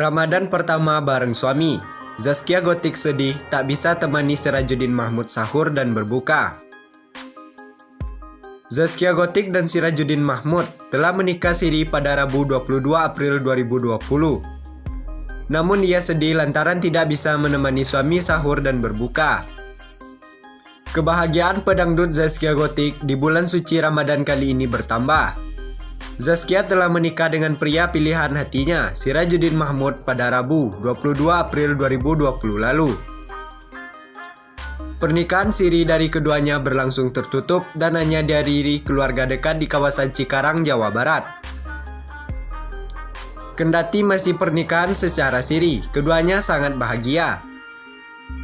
Ramadan pertama bareng suami. Zaskia Gotik sedih tak bisa temani Sirajuddin Mahmud sahur dan berbuka. Zaskia Gotik dan Sirajuddin Mahmud telah menikah siri pada Rabu 22 April 2020. Namun ia sedih lantaran tidak bisa menemani suami sahur dan berbuka. Kebahagiaan pedangdut Zaskia Gotik di bulan suci Ramadan kali ini bertambah. Zaskia telah menikah dengan pria pilihan hatinya, Sirajuddin Mahmud, pada Rabu 22 April 2020 lalu. Pernikahan siri dari keduanya berlangsung tertutup dan hanya dihadiri keluarga dekat di kawasan Cikarang, Jawa Barat. Kendati masih pernikahan secara siri, keduanya sangat bahagia.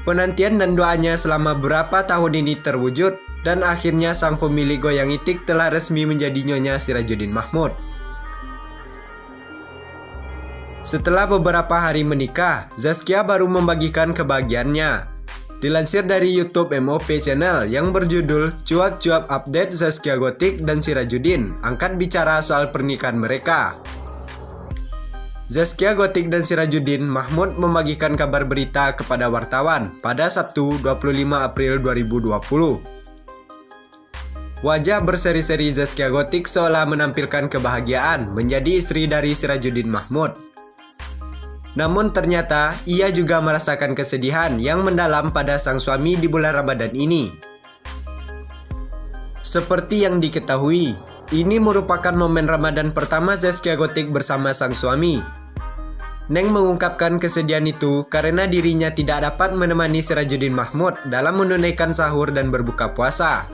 Penantian dan doanya selama beberapa tahun ini terwujud, dan akhirnya sang pemilik goyang itik telah resmi menjadi Nyonya Sirajuddin Mahmud. Setelah beberapa hari menikah, Zaskia baru membagikan kebahagiaannya. Dilansir dari YouTube MOP Channel yang berjudul Cuap-Cuap Update Zaskia Gotik dan Sirajuddin angkat bicara soal pernikahan mereka. Zaskia Gotik dan Sirajuddin Mahmud membagikan kabar berita kepada wartawan pada Sabtu 25 April 2020. Wajah berseri-seri Zaskia Gotik seolah menampilkan kebahagiaan menjadi istri dari Sirajuddin Mahmud. Namun ternyata ia juga merasakan kesedihan yang mendalam pada sang suami di bulan Ramadan ini. Seperti yang diketahui, ini merupakan momen Ramadan pertama Zaskia Gotik bersama sang suami. Neng mengungkapkan kesedihan itu karena dirinya tidak dapat menemani Sirajuddin Mahmud dalam menunaikan sahur dan berbuka puasa.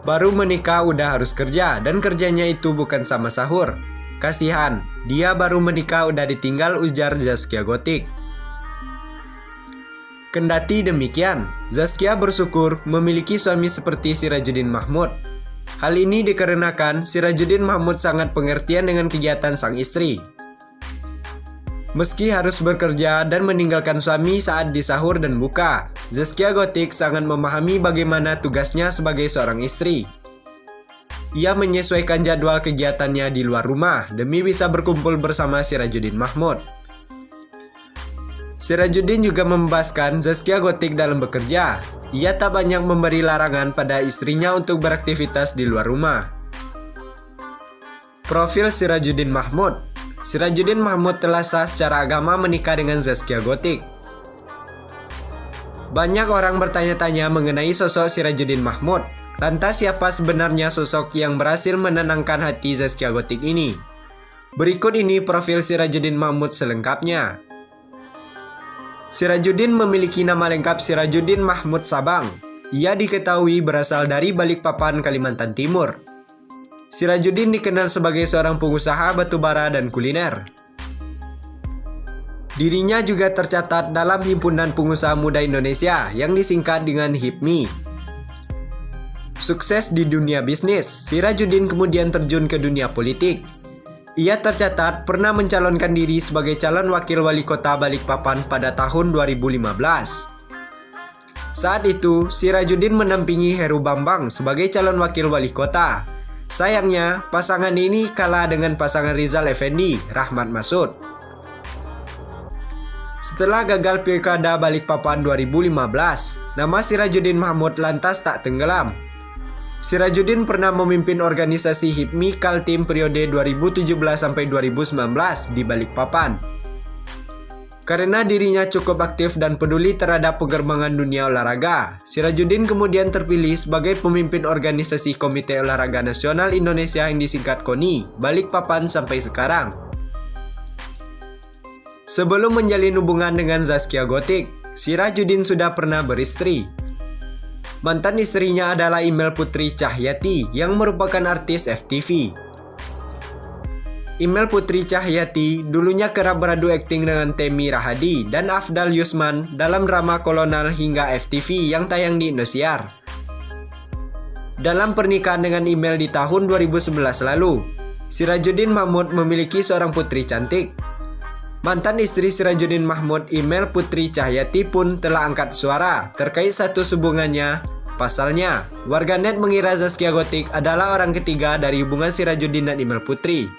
Baru menikah udah harus kerja, dan kerjanya itu bukan sama sahur. Kasihan, dia baru menikah udah ditinggal, ujar Zaskia Gotik. Kendati demikian, Zaskia bersyukur memiliki suami seperti Sirajuddin Mahmud. Hal ini dikarenakan Sirajuddin Mahmud sangat pengertian dengan kegiatan sang istri. Meski harus bekerja dan meninggalkan suami saat di sahur dan buka, Zaskia Gotik sangat memahami bagaimana tugasnya sebagai seorang istri. Ia menyesuaikan jadwal kegiatannya di luar rumah demi bisa berkumpul bersama Sirajuddin Mahmud. Sirajuddin juga membebaskan Zaskia Gotik dalam bekerja. Ia tak banyak memberi larangan pada istrinya untuk beraktivitas di luar rumah. Profil Sirajuddin Mahmud. Sirajuddin Mahmud telah sah secara agama menikah dengan Zaskia Gotik. Banyak orang bertanya-tanya mengenai sosok Sirajuddin Mahmud. Lantas siapa sebenarnya sosok yang berhasil menenangkan hati Zaskia Gotik ini? Berikut ini profil Sirajuddin Mahmud selengkapnya. Sirajuddin memiliki nama lengkap Sirajuddin Mahmud Sabang. Ia diketahui berasal dari Balikpapan, Kalimantan Timur. Sirajuddin dikenal sebagai seorang pengusaha batubara dan kuliner. Dirinya juga tercatat dalam Himpunan Pengusaha Muda Indonesia yang disingkat dengan HIPMI. Sukses di dunia bisnis, Sirajuddin kemudian terjun ke dunia politik. Ia tercatat pernah mencalonkan diri sebagai calon wakil wali kota Balikpapan pada tahun 2015. Saat itu, Sirajuddin mendampingi Heru Bambang sebagai calon wakil wali kota. Sayangnya, pasangan ini kalah dengan pasangan Rizal Effendi, Rahmat Masud. Setelah gagal Pilkada Balikpapan 2015, nama Sirajuddin Mahmud lantas tak tenggelam. Sirajuddin pernah memimpin organisasi HIPMI Kaltim periode 2017-2019 di Balikpapan. Karena dirinya cukup aktif dan peduli terhadap pengembangan dunia olahraga, Sirajuddin kemudian terpilih sebagai pemimpin organisasi Komite Olahraga Nasional Indonesia yang disingkat KONI, Balikpapan sampai sekarang. Sebelum menjalin hubungan dengan Zaskia Gotik, Sirajuddin sudah pernah beristri. Mantan istrinya adalah Imel Putri Cahyati yang merupakan artis FTV. Imel Putri Cahyati dulunya kerap beradu akting dengan Temi Rahadi dan Afdal Yusman dalam drama Kolonel hingga FTV yang tayang di Indosiar. Dalam pernikahan dengan Imel di tahun 2011 lalu, Sirajuddin Mahmud memiliki seorang putri cantik. Mantan istri Sirajuddin Mahmud, Imel Putri Cahyati, pun telah angkat suara terkait status hubungannya. Pasalnya, warganet mengira Zaskia Gotik adalah orang ketiga dari hubungan Sirajuddin dan Imel Putri.